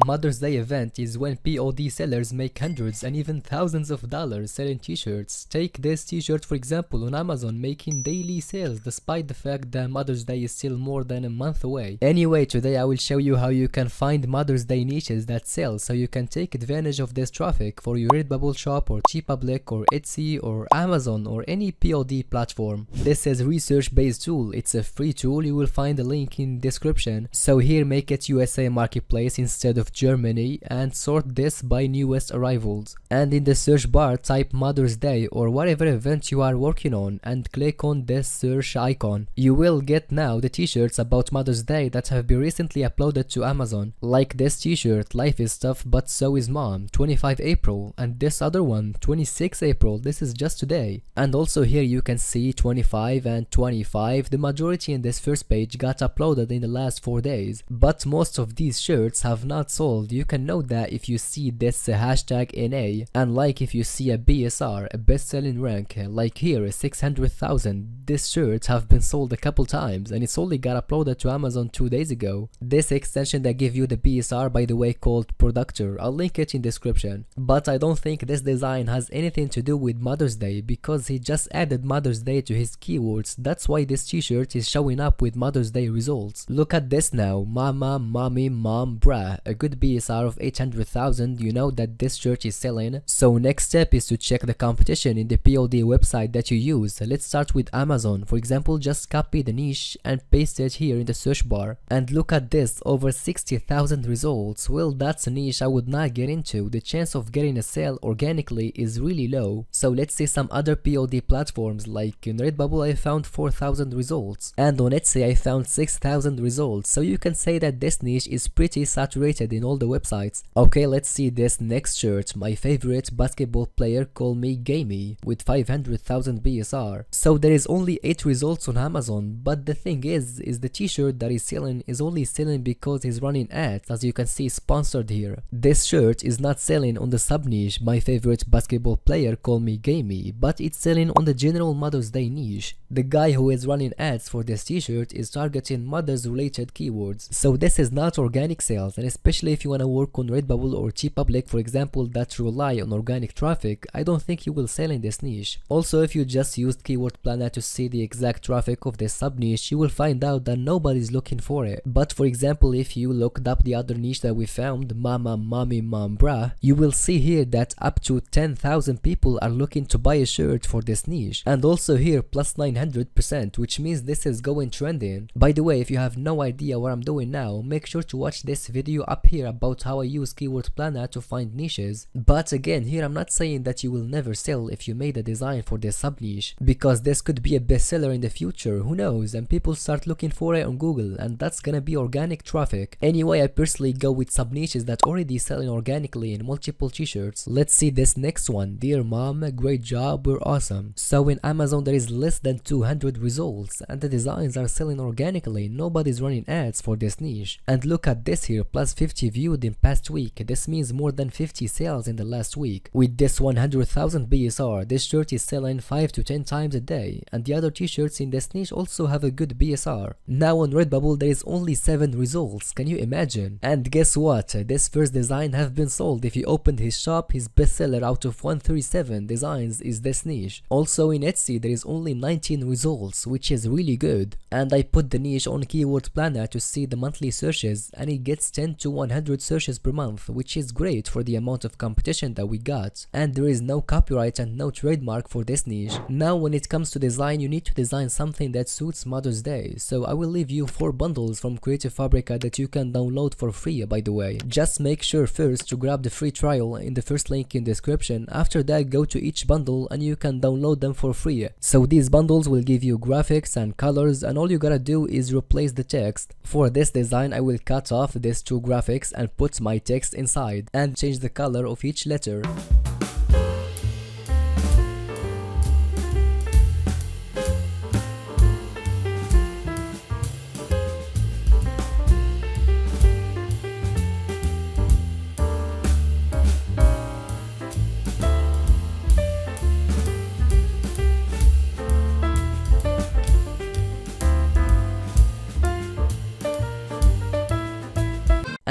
Mother's Day event is when POD sellers make hundreds and even thousands of dollars selling t-shirts. Take this t-shirt for example on Amazon, making daily sales despite the fact that Mother's Day is still more than a month away. Anyway, today I will show you how you can find Mother's Day niches that sell, so you can take advantage of this traffic for your Redbubble shop or TeePublic or Etsy or Amazon or any POD platform. This is a research-based tool. It's a free tool. You will find the link in description. So here, make it USA Marketplace instead of Germany and sort this by newest arrivals. And in the search bar, type Mother's Day or whatever event you are working on and click on this search icon. You will get now the t-shirts about Mother's Day that have been recently uploaded to Amazon. Like this t-shirt, Life is Tough but So is Mom, 25 April, and this other one, 26 April, this is just today. And also here you can see 25 and 25, the majority in this first page got uploaded in the last 4 days. But most of these shirts have not sold. You can know that if you see this hashtag NA, and like if you see a BSR, a best selling rank, like here 600,000, these shirts have been sold a couple times and it's only got uploaded to Amazon 2 days ago. This extension that give you the BSR, by the way, called Productor, I'll link it in description. But I don't think this design has anything to do with Mother's Day because he just added Mother's Day to his keywords. That's why this t-shirt is showing up with Mother's Day results. Look at this now, Mama, Mommy, Mom, Brah, a good BSR of 800,000, you know that this shirt is selling. So next step is to check the competition in the POD website that you use. Let's start with Amazon. For example, just copy the niche and paste it here in the search bar. And look at this, over 60,000 results. Well, that's a niche I would not get into. The chance of getting a sale organically is really low. So let's see some other POD platforms. Like in Redbubble I found 4,000 results, and on Etsy I found 6,000 results. So you can say that this niche is pretty saturated in all the websites. Okay, let's see this next shirt, my favorite basketball player Call Me Gamey, with 500,000 BSR. So there is only 8 results on Amazon, but the thing is the t-shirt that is selling is only selling because he's running ads, as you can see sponsored here. This shirt is not selling on the sub niche, my favorite basketball player Call Me Gamey, but it's selling on the general Mother's Day niche. The guy who is running ads for this t-shirt is targeting mothers related keywords. So this is not organic sales, and especially if you want to work on Redbubble or TeePublic for example that rely on organic traffic, I don't think you will sell in this niche. Also, if you just used Keyword Planner to see the exact traffic of this sub niche, you will find out that nobody's looking for it. But for example, if you looked up the other niche that we found, Mama, Mommy, Mom, Brah, you will see here that up to 10,000 people are looking to buy a shirt for this niche. And also here plus 900%, which means this is going trending. By the way, if you have no idea what I'm doing now, make sure to watch this video up here about how I use Keyword Planner to find niches. But again, here I'm not saying that you will never sell if you made a design for this sub niche, because this could be a bestseller in the future, who knows, and people start looking for it on Google, and that's gonna be organic traffic. Anyway, I personally go with sub niches that already selling organically in multiple t-shirts. Let's see this next one, Dear Mom, great job, we're awesome. So in Amazon there is less than 200 results and the designs are selling organically, nobody's running ads for this niche. And look at this here, plus 50 viewed in past week, this means more than 50 sales in the last week. With this 100,000 BSR, this shirt is selling 5 to 10 times a day, and the other t-shirts in this niche also have a good BSR. Now on Redbubble there is only 7 results, can you imagine? And guess what, this first design have been sold. If you opened his shop, his bestseller out of 137 designs is this niche. Also in Etsy there is only 19 results, which is really good. And I put the niche on Keyword Planner to see the monthly searches, and it gets 10 to 100 searches per month, which is great for the amount of competition that we got. And there is no copyright and no trademark for this niche. Now when it comes to design, you need to design something that suits Mother's Day. So I will leave you 4 bundles from Creative Fabrica that you can download for free, by the way. Just make sure first to grab the free trial in the first link in description. After that, go to each bundle and you can download them for free. So these bundles will give you graphics and colors, and all you gotta do is replace the text. For this design I will cut off these 2 graphics and put my text inside and change the color of each letter.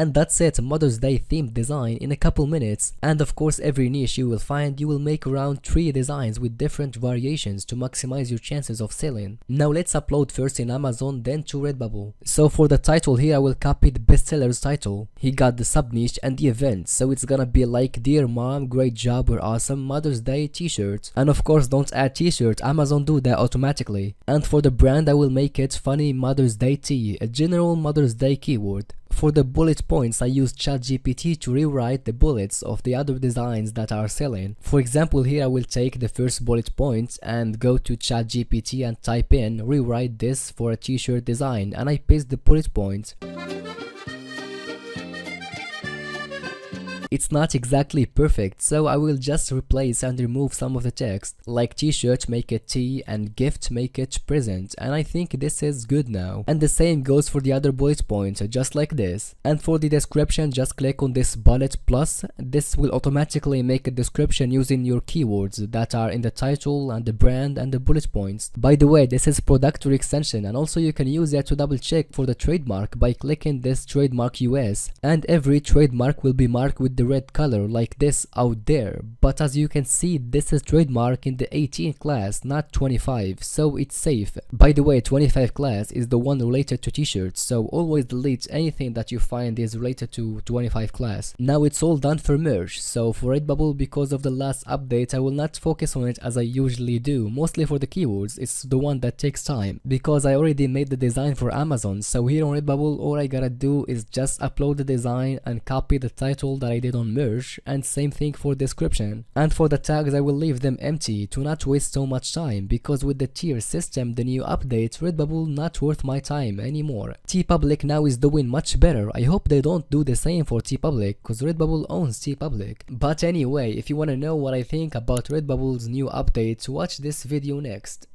And that's it, Mother's Day themed design in a couple minutes. And of course every niche you will find, you will make around 3 designs with different variations to maximize your chances of selling. Now let's upload first in Amazon, then to Redbubble. So for the title here I will copy the bestseller's title. He got the sub niche and the event, so it's gonna be like "Dear Mom, great job, we're awesome, Mother's Day t-shirt." And of course don't add t-shirt, Amazon do that automatically. And for the brand I will make it funny Mother's Day tee, a general Mother's Day keyword. For the bullet points I used ChatGPT to rewrite the bullets of the other designs that are selling. For example here I will take the first bullet point and go to ChatGPT and type in "rewrite this for a t-shirt design," and I paste the bullet point. It's not exactly perfect, so I will just replace and remove some of the text, like t-shirt make it tea and gift make it present, and I think this is good now. And the same goes for the other bullet point, just like this. And for the description, just click on this bullet plus. This will automatically make a description using your keywords that are in the title and the brand and the bullet points. By the way, this is product extension, and also you can use it to double check for the trademark by clicking this trademark US, and every trademark will be marked with the red color like this out there. But as you can see, this is trademark in the 18 class, not 25, so it's safe. By the way, 25 class is the one related to t-shirts, so always delete anything that you find is related to 25 class. Now it's all done for merch, so for Redbubble, because of the last update I will not focus on it as I usually do, mostly for the keywords. It's the one that takes time, because I already made the design for Amazon, so here on Redbubble all I gotta do is just upload the design and copy the title that I did on merch, and same thing for description. And for the tags I will leave them empty to not waste so much time, because with the tier system, the new update, Redbubble not worth my time anymore. TeePublic now is doing much better. I hope they don't do the same for TeePublic, cause Redbubble owns TeePublic. But anyway, if you wanna know what I think about Redbubble's new update, watch this video next.